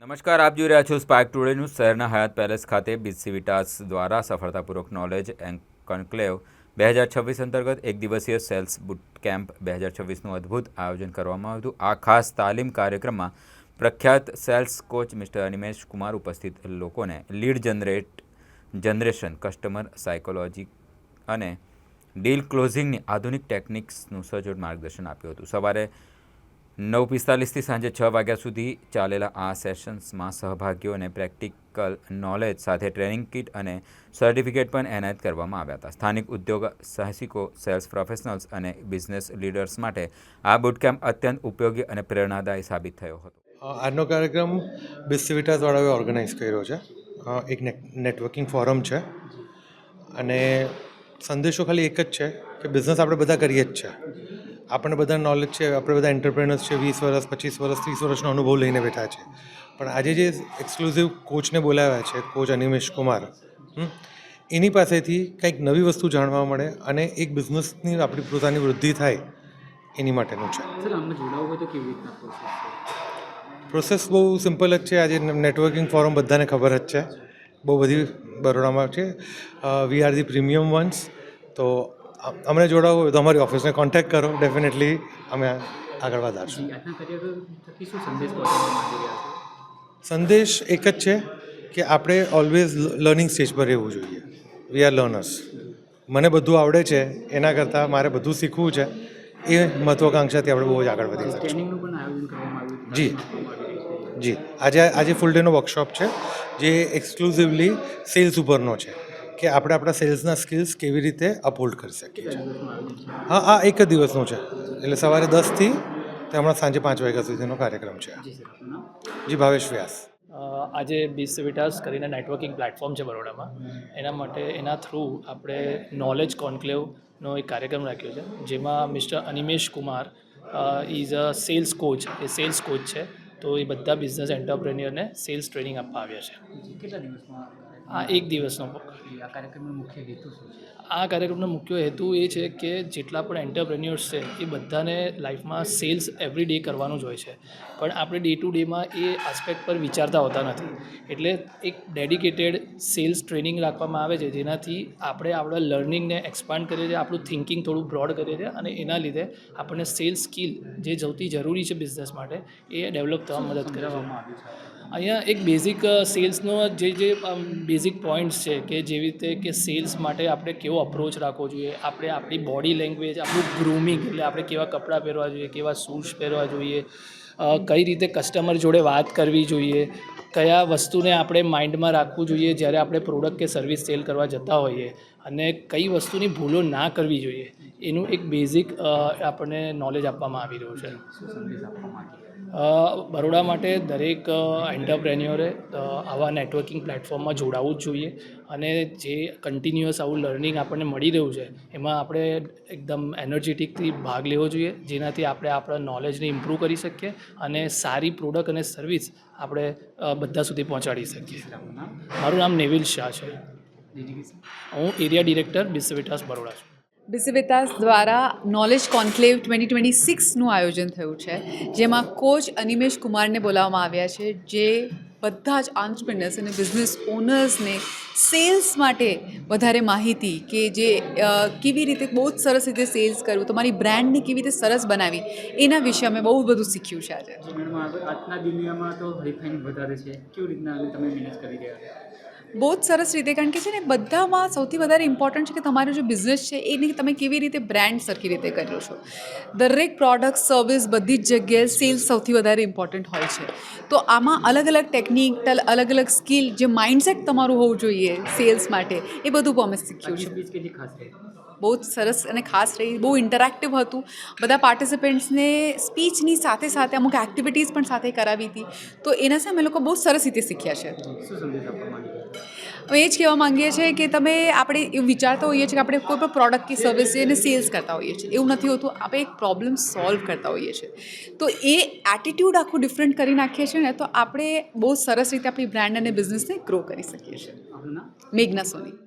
નમસ્કાર, આપ જોઈ રહ્યા છો સ્પાર્ક ટુડે ન્યૂઝ. શહેરના હયાત પેલેસ ખાતે બિઝસીવિટાસ દ્વારા સફળતાપૂર્વક નોલેજ કોન્ક્લેવ 2026 અંતર્ગત એક દિવસીય સેલ્સ બુટ કેમ્પ 2026નું અદ્ભુત આયોજન કરવામાં આવ્યું હતું. આ ખાસ તાલીમ કાર્યક્રમમાં પ્રખ્યાત cells coach mister Animesh Kumar ઉપસ્થિત લોકોને લીડ જનરેશન, કસ્ટમર સાયકોલોજી અને ડીલ ક્લોઝિંગની આધુનિક ટેકનિક્સનું સચોટ માર્ગદર્શન આપ્યું હતું. સવારે 9:45થી સાંજે 6 વાગ્યા સુધી ચાલેલા આ સેશન્સમાં સહભાગીઓને પ્રેક્ટિકલ નોલેજ સાથે ટ્રેનિંગ કિટ અને સર્ટિફિકેટ પણ એનાયત કરવામાં આવ્યા હતા. સ્થાનિક ઉદ્યોગ સાહસિકો, સેલ્સ પ્રોફેશનલ્સ અને બિઝનેસ લીડર્સ માટે આ બુટકેમ્પ અત્યંત ઉપયોગી અને પ્રેરણાદાયી સાબિત થયો હતો. આજનો કાર્યક્રમ બિઝસીવિટાસવાળાએ ઓર્ગેનાઇઝ કર્યો છે. એક નેટવર્કિંગ ફોરમ છે અને સંદેશો ખાલી એક જ છે કે બિઝનેસ આપણે બધા કરીએ જ છે. આપણને બધા નોલેજ છે, આપણે બધા એન્ટરપ્રેનર્સ છે, 20 વર્ષ, 25 વર્ષ, 30 વર્ષનો અનુભવ લઈને બેઠા છે. પણ આજે જે એક્સક્લુઝિવ કોચને બોલાવ્યા છે, કોચ અનિમેશ કુમાર, એની પાસેથી કંઈક નવી વસ્તુ જાણવા મળે અને એક બિઝનેસની આપણી પોતાની વૃદ્ધિ થાય એની માટેનું છે. પ્રોસેસ બહુ સિમ્પલ જ છે. આજે નેટવર્કિંગ ફોરમ બધાને ખબર જ છે, બહુ બધી બરોડામાં છે. We are the premium once. તો અમને જોડાવું હોય તો અમારી ઓફિસને કોન્ટેક્ટ કરો. ડેફિનેટલી અમે આગળ વધારશું. સંદેશ એક જ છે કે આપણે ઓલવેઝ લર્નિંગ સ્ટેજ પર રહેવું જોઈએ. We are learners. મને બધું આવડે છે, એના કરતાં મારે બધું શીખવું છે. એ મહત્વાકાંક્ષાથી આપણે બહુ જ આગળ વધી શકીશું. જી આજે ફૂલ ડેનો વર્કશોપ છે જે એક્સક્લુઝિવલી સેલ્સ ઉપરનો છે કે આપણે આપણા સેલ્સના સ્કિલ્સ કેવી રીતે અપહોલ્ડ કરી શકીએ છીએ. હા, એક જ દિવસનું છે, એટલે સવારે 10થી તે હમણાં સાંજે 5 વાગ્યા સુધીનો કાર્યક્રમ છે. જી, ભાવેશ વ્યાસ. આજે બિઝસીવિટાસ કરીને નેટવર્કિંગ પ્લેટફોર્મ છે બરોડામાં. એના માટે એના થ્રુ આપણે નોલેજ કોન્ક્લેવનો એક કાર્યક્રમ રાખ્યો છે, જેમાં mister Animesh Kumar is a sales coach. એ સેલ્સ કોચ છે, તો એ બધા બિઝનેસ એન્ટરપ્રેન્યોરને સેલ્સ ટ્રેનિંગ આપવા આવ્યા છે. કેટલા દિવસમાં આ એક દિવસનો આ કાર્યક્રમનો મુખ્ય હેતુ શું છે? આ કાર્યક્રમનો મુખ્ય હેતુ એ છે કે જેટલા પણ એન્ટરપ્રેન્યોર્સ છે એ બધાને લાઈફમાં સેલ્સ એવરી ડે કરવાનું જ હોય છે, પણ આપણે ડે ટુ ડેમાં એ આસ્પેક્ટ પર વિચારતા હોતા નથી. એટલે એક ડેડિકેટેડ સેલ્સ ટ્રેનિંગ રાખવામાં આવે છે, જેનાથી આપણે આપણા લર્નિંગને એક્સપાન્ડ કરીએ છીએ, આપણું થિંકિંગ થોડું બ્રોડ કરીએ છીએ અને એના લીધે આપણને સેલ્સ સ્કિલ જે સૌથી જરૂરી છે બિઝનેસ માટે એ ડેવલપ થવા મદદ કરે છે. અહીંયા એક બેઝિક સેલ્સનો જે બેઝિક પોઈન્ટ્સ છે કે જેવી રીતે કે સેલ્સ માટે આપણે કેવો અપ્રોચ રાખવો જોઈએ, આપણે આપણી બોડી લેંગ્વેજ, આપણું ગ્રૂમિંગ, એટલે આપણે કેવા કપડાં પહેરવા જોઈએ, કેવા શૂઝ પહેરવા જોઈએ, કઈ રીતે કસ્ટમર જોડે વાત કરવી જોઈએ, કયા વસ્તુને આપણે માઇન્ડમાં રાખવું જોઈએ જ્યારે આપણે પ્રોડક્ટ કે સર્વિસ સેલ કરવા જતા હોઈએ, અને કઈ વસ્તુની ભૂલો ના કરવી જોઈએ, એનું એક બેઝિક આપણને નોલેજ આપવામાં આવી રહ્યું છે. બરોડા માટે દરેક એન્ટરપ્રેન્યોરે આવા નેટવર્કિંગ પ્લેટફોર્મમાં જોડાવવું જ જોઈએ, અને જે કન્ટિન્યુઅસ આવું લર્નિંગ આપણને મળી રહ્યું છે એમાં આપણે એકદમ એનર્જેટિકથી ભાગ લેવો જોઈએ, જેનાથી આપણે આપણા નોલેજને ઇમ્પ્રૂવ કરી શકીએ અને સારી પ્રોડક્ટ અને સર્વિસ આપણે બધા સુધી પહોંચાડી શકીએ. મારું નામ નેવિલ શાહ છે. હું એરિયા ડિરેક્ટર બિઝસીવિટાસ બરોડા છું. બિઝસીવિટાસ દ્વારા નોલેજ કોન્ક્લેવ 2026નું આયોજન થયું છે, જેમાં કોચ અનિમેશ કુમારને બોલાવવામાં આવ્યા છે, જે બધા જ આંત્રપ્રિનર્સ અને બિઝનેસ ઓનર્સને સેલ્સ માટે વધારે માહિતી, કે જે કેવી રીતે બહુ જ સરસ રીતે સેલ્સ કરવું, તમારી બ્રાન્ડને કેવી રીતે સરસ બનાવી, એના વિશે અમે બહુ બધું શીખ્યું છે આજે. આજના દુનિયામાં તો હરીફાઈ વધારે છે, કેવી રીતના તમે મેનેજ કરી રહ્યા છો? બહુ જ સરસ રીતે, કારણ કે છે ને બધામાં સૌથી વધારે ઇમ્પોર્ટન્ટ છે કે તમારો જે બિઝનેસ છે એને તમે કેવી રીતે બ્રાન્ડ સરખી રીતે કર્યો છો. દરેક પ્રોડક્ટ, સર્વિસ, બધી જ જગ્યાએ સેલ્સ સૌથી વધારે ઇમ્પોર્ટન્ટ હોય છે. તો આમાં અલગ અલગ ટેકનિક, અલગ અલગ સ્કિલ, જે માઇન્ડસેટ તમારું હોવું જોઈએ સેલ્સ માટે, એ બધું પણ અમે શીખ્યું છે. બહુ જ સરસ અને ખાસ રહી, બહુ ઇન્ટરેક્ટિવ હતું. બધા પાર્ટિસિપન્ટ્સને સ્પીચની સાથે સાથે અમુક એક્ટિવિટીઝ પણ સાથે કરાવી હતી, તો એનાથી અમે લોકો બહુ સરસ રીતે શીખ્યા છે. અમે એ જ કહેવા માંગીએ છીએ કે આપણે એવું વિચારતા હોઈએ છીએ કે આપણે કોઈ પણ પ્રોડક્ટ કે સર્વિસ એને સેલ્સ કરતા હોઈએ છીએ, એવું નથી હોતું. આપણે એક પ્રોબ્લેમ સોલ્વ કરતા હોઈએ છીએ, તો એ એટીટ્યૂડ આખું ડિફરન્ટ કરી નાખીએ છીએ ને, તો આપણે બહુ સરસ રીતે આપણી બ્રાન્ડ અને બિઝનેસને ગ્રો કરી શકીએ છીએ. મેઘના સોની.